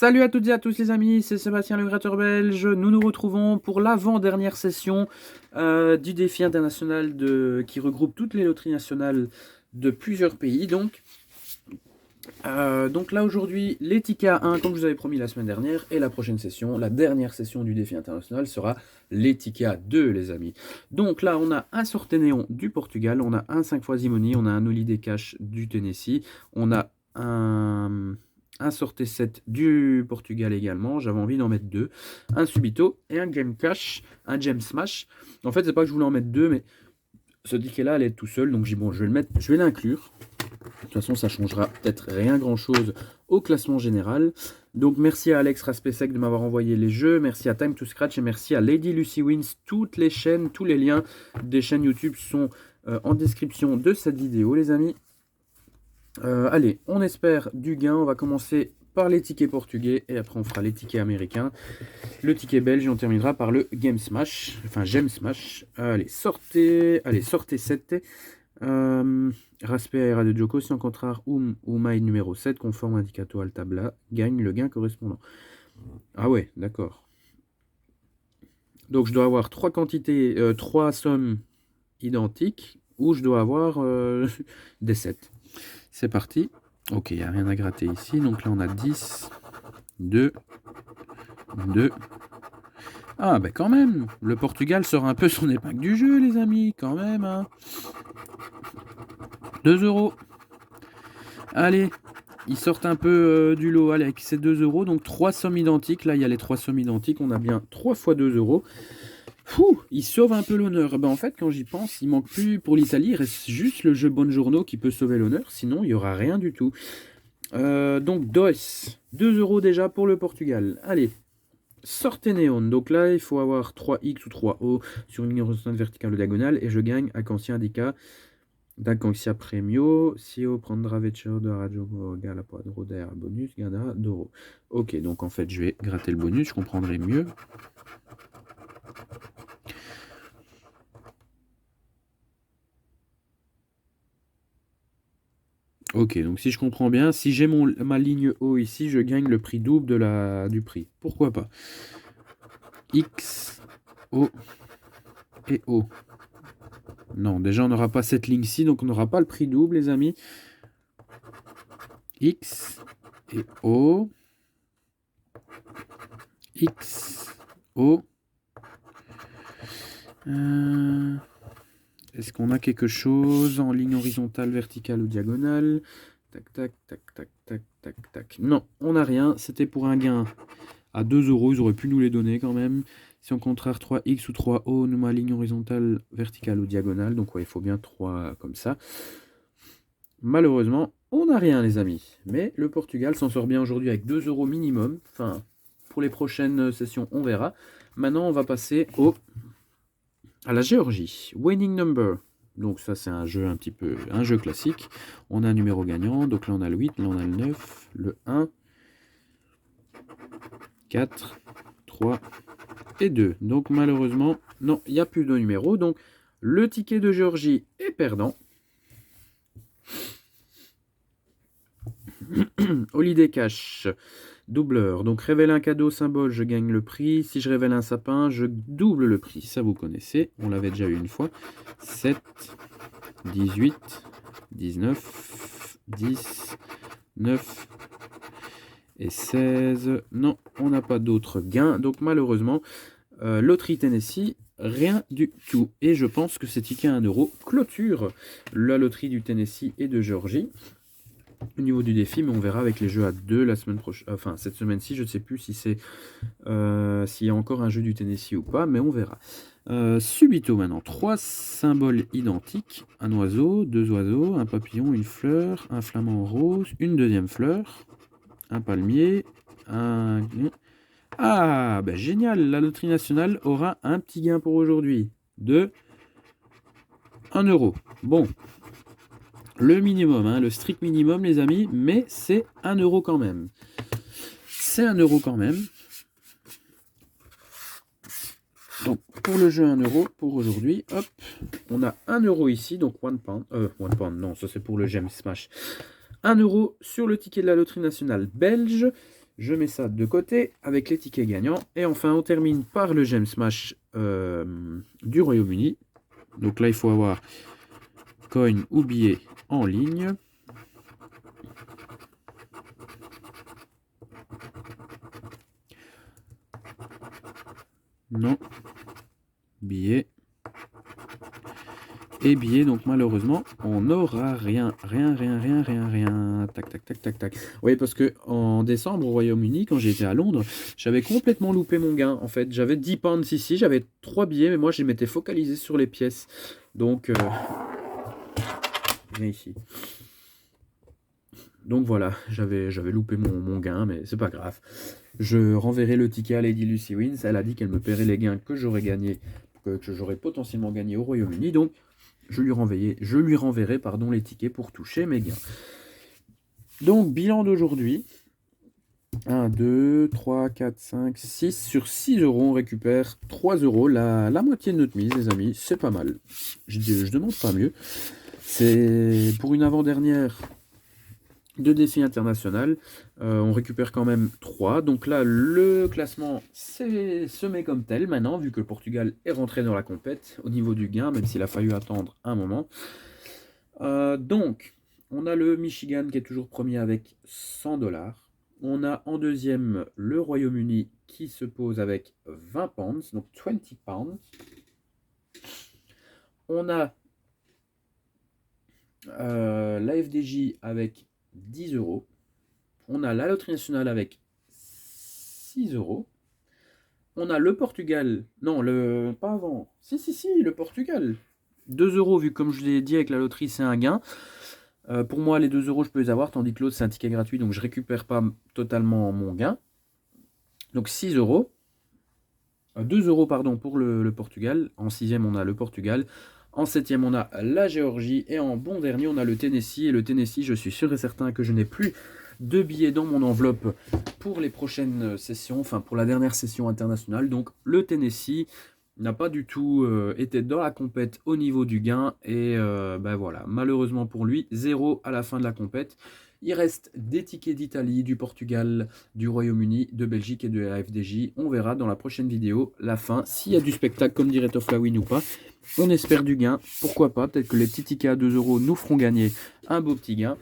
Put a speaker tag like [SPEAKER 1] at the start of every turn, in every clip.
[SPEAKER 1] Salut à toutes et à tous les amis, c'est Sébastien le Gratteur Belge. Nous nous retrouvons pour l'avant-dernière session du défi international qui regroupe toutes les loteries nationales de plusieurs pays. Donc là aujourd'hui, les tickets à 1, comme je vous avais promis la semaine dernière, et la prochaine session, la dernière session du défi international sera les tickets à 2 les amis. Donc là on a un Sortenéon du Portugal, on a un 5 fois Zimoni, on a un Holiday Cash du Tennessee, on a un Sortez 7 du Portugal également, j'avais envie d'en mettre 2, un Subito et un Game Cash, un Gem Smash. En fait c'est pas que je voulais en mettre 2, mais ce ticket là allait être tout seul, donc j'ai dit bon je vais l'inclure. De toute façon, ça changera peut-être rien grand-chose au classement général. Donc, merci à Alex Raspesek de m'avoir envoyé les jeux. Merci à Time to Scratch et merci à Lady Lucy Wins. Toutes les chaînes, tous les liens des chaînes YouTube sont en description de cette vidéo, les amis. Allez, on espère du gain. On va commencer par les tickets portugais et après on fera les tickets américains. Le ticket belge et on terminera par le Game Smash. Enfin, Gem Smash. Allez, sortez 7. Raspe Aera de Joko, si en contraire ou Maï numéro 7, conforme indicato al tabla, gagne le gain correspondant. Ah ouais, d'accord. Donc je dois avoir 3 quantités, 3 sommes identiques, ou je dois avoir des 7. C'est parti. Ok, il n'y a rien à gratter ici. Donc là on a 10, 2, 2. Ah ben quand même, le Portugal sort un peu son épingle du jeu les amis, quand même. Hein. 2 €. Allez, ils sortent un peu du lot. Allez, avec ces 2 €, donc 3 sommes identiques. Là, il y a les 3 sommes identiques. On a bien 3 fois 2 €. Fouh, ils sauvent un peu l'honneur. Ben, en fait, quand j'y pense, il manque plus pour l'Italie. Il reste juste le jeu Buongiorno qui peut sauver l'honneur. Sinon, il n'y aura rien du tout. Donc, DOS. 2 € déjà pour le Portugal. Allez, sortez Néon. Donc là, il faut avoir 3X ou 3O sur une ligne horizontale verticale ou diagonale. Et je gagne à Quantia Indica. D'Acancia Premio, si o prendra vecchio de Radio Gala Quadro der bonus, gagnera d'euros. Ok, donc en fait, je vais gratter le bonus, je comprendrai mieux. Ok, donc si je comprends bien, si j'ai ma ligne O ici, je gagne le prix double du prix. Pourquoi pas? X, O et O. Non, déjà on n'aura pas cette ligne-ci, donc on n'aura pas le prix double, les amis. X et O. X, O. Est-ce qu'on a quelque chose en ligne horizontale, verticale ou diagonale? Tac, tac, tac, tac, tac, tac, tac. Non, on n'a rien. C'était pour un gain à 2 €. Ils auraient pu nous les donner quand même. Si on contraire 3X ou 3O, nous ma ligne horizontale, verticale ou diagonale. Donc ouais, il faut bien 3 comme ça. Malheureusement, on n'a rien les amis. Mais le Portugal s'en sort bien aujourd'hui avec 2 € minimum. Enfin, pour les prochaines sessions, on verra. Maintenant, on va passer à la Géorgie. Winning Number. Donc ça, c'est un jeu un jeu classique. On a un numéro gagnant. Donc là, on a le 8, là, on a le 9, le 1, 4, 3 et 2. Donc malheureusement, non, il n'y a plus de numéro. Donc le ticket de Géorgie est perdant. Holiday Cash, doubleur. Donc révèle un cadeau symbole, je gagne le prix. Si je révèle un sapin, je double le prix. Ça, vous connaissez. On l'avait déjà eu une fois. 7, 18, 19, 10, 9 et 16. Non, on n'a pas d'autres gains. Donc malheureusement, loterie Tennessee, rien du tout. Et je pense que ces tickets à 1 € clôturent la loterie du Tennessee et de Géorgie. Au niveau du défi, mais on verra avec les jeux à 2 la semaine prochaine. Enfin, cette semaine-ci, je ne sais plus si c'est s'il y a encore un jeu du Tennessee ou pas, mais on verra. Subito maintenant, 3 symboles identiques, un oiseau, 2 oiseaux, un papillon, une fleur, un flamant rose, une deuxième fleur, un palmier, un... Ah, ben génial, la loterie nationale aura un petit gain pour aujourd'hui, de 1 €. Bon, le minimum, hein, le strict minimum les amis, mais c'est 1 € quand même. C'est 1 € quand même. Donc pour le jeu 1 € pour aujourd'hui, hop, on a 1 € ici, donc one pound, non, ça c'est pour le Gem Smash. 1 € sur le ticket de la loterie nationale belge. Je mets ça de côté avec les tickets gagnants. Et enfin, on termine par le Gem Smash du Royaume-Uni. Donc là, il faut avoir coin ou billet en ligne. Non. Billet. Et billet, donc malheureusement, on n'aura rien. Tac, tac, tac, tac, tac. Oui, parce que en décembre, au Royaume-Uni, quand j'étais à Londres, j'avais complètement loupé mon gain. En fait, j'avais 10 pounds ici, j'avais 3 billets, mais moi, je m'étais focalisé sur les pièces. Donc, viens ici. Donc voilà, j'avais loupé mon gain, mais c'est pas grave. Je renverrai le ticket à Lady Lucy Wins. Elle a dit qu'elle me paierait les gains que j'aurais gagnés, que j'aurais potentiellement gagné au Royaume-Uni. Donc, je lui renverrai les tickets pour toucher mes gains. Donc, bilan d'aujourd'hui. 1, 2, 3, 4, 5, 6. Sur 6 euros, on récupère 3 euros. La moitié de notre mise, les amis. C'est pas mal. Je demande pas mieux. C'est pour une avant-dernière de défi international. On récupère quand même 3. Donc là, le classement se met comme tel maintenant, vu que le Portugal est rentré dans la compète au niveau du gain, même s'il a fallu attendre un moment. Donc, on a le Michigan qui est toujours premier avec 100 $. On a en deuxième le Royaume-Uni qui se pose avec 20 pounds, donc 20 pounds. On a la FDJ avec 10 euros. On a la loterie nationale avec 6 euros. On a le Portugal. Non, pas avant. Si, le Portugal. 2 euros, vu comme je l'ai dit avec la loterie, c'est un gain. Pour moi, les 2 euros, je peux les avoir, tandis que l'autre, c'est un ticket gratuit, donc je récupère pas totalement mon gain. Donc 6 euros. 2 euros, pardon, pour le Portugal. En sixième, on a le Portugal. En septième, on a la Géorgie. Et en bon dernier, on a le Tennessee. Et le Tennessee, je suis sûr et certain que je n'ai plus de billets dans mon enveloppe pour les prochaines sessions, enfin pour la dernière session internationale. Donc le Tennessee n'a pas du tout été dans la compète au niveau du gain. Et ben voilà, malheureusement pour lui, 0 à la fin de la compète. Il reste des tickets d'Italie, du Portugal, du Royaume-Uni, de Belgique et de la FDJ. On verra dans la prochaine vidéo la fin, s'il y a du spectacle comme dirait Toflawin ou pas. On espère du gain, pourquoi pas. Peut-être que les petits tickets à 2 euros nous feront gagner un beau petit gain.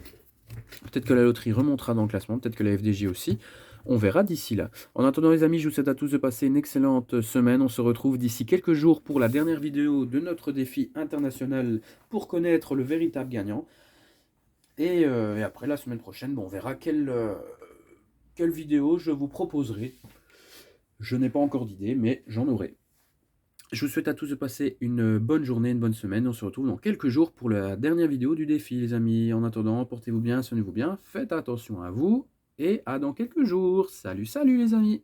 [SPEAKER 1] Peut-être que la loterie remontera dans le classement, peut-être que la FDJ aussi. On verra d'ici là. En attendant les amis, je vous souhaite à tous de passer une excellente semaine. On se retrouve d'ici quelques jours pour la dernière vidéo de notre défi international pour connaître le véritable gagnant. Et après, la semaine prochaine, on verra quelle vidéo je vous proposerai. Je n'ai pas encore d'idée, mais j'en aurai. Je vous souhaite à tous de passer une bonne journée, une bonne semaine. On se retrouve dans quelques jours pour la dernière vidéo du défi, les amis. En attendant, portez-vous bien, soignez-vous bien, faites attention à vous. Et à dans quelques jours. Salut, salut les amis!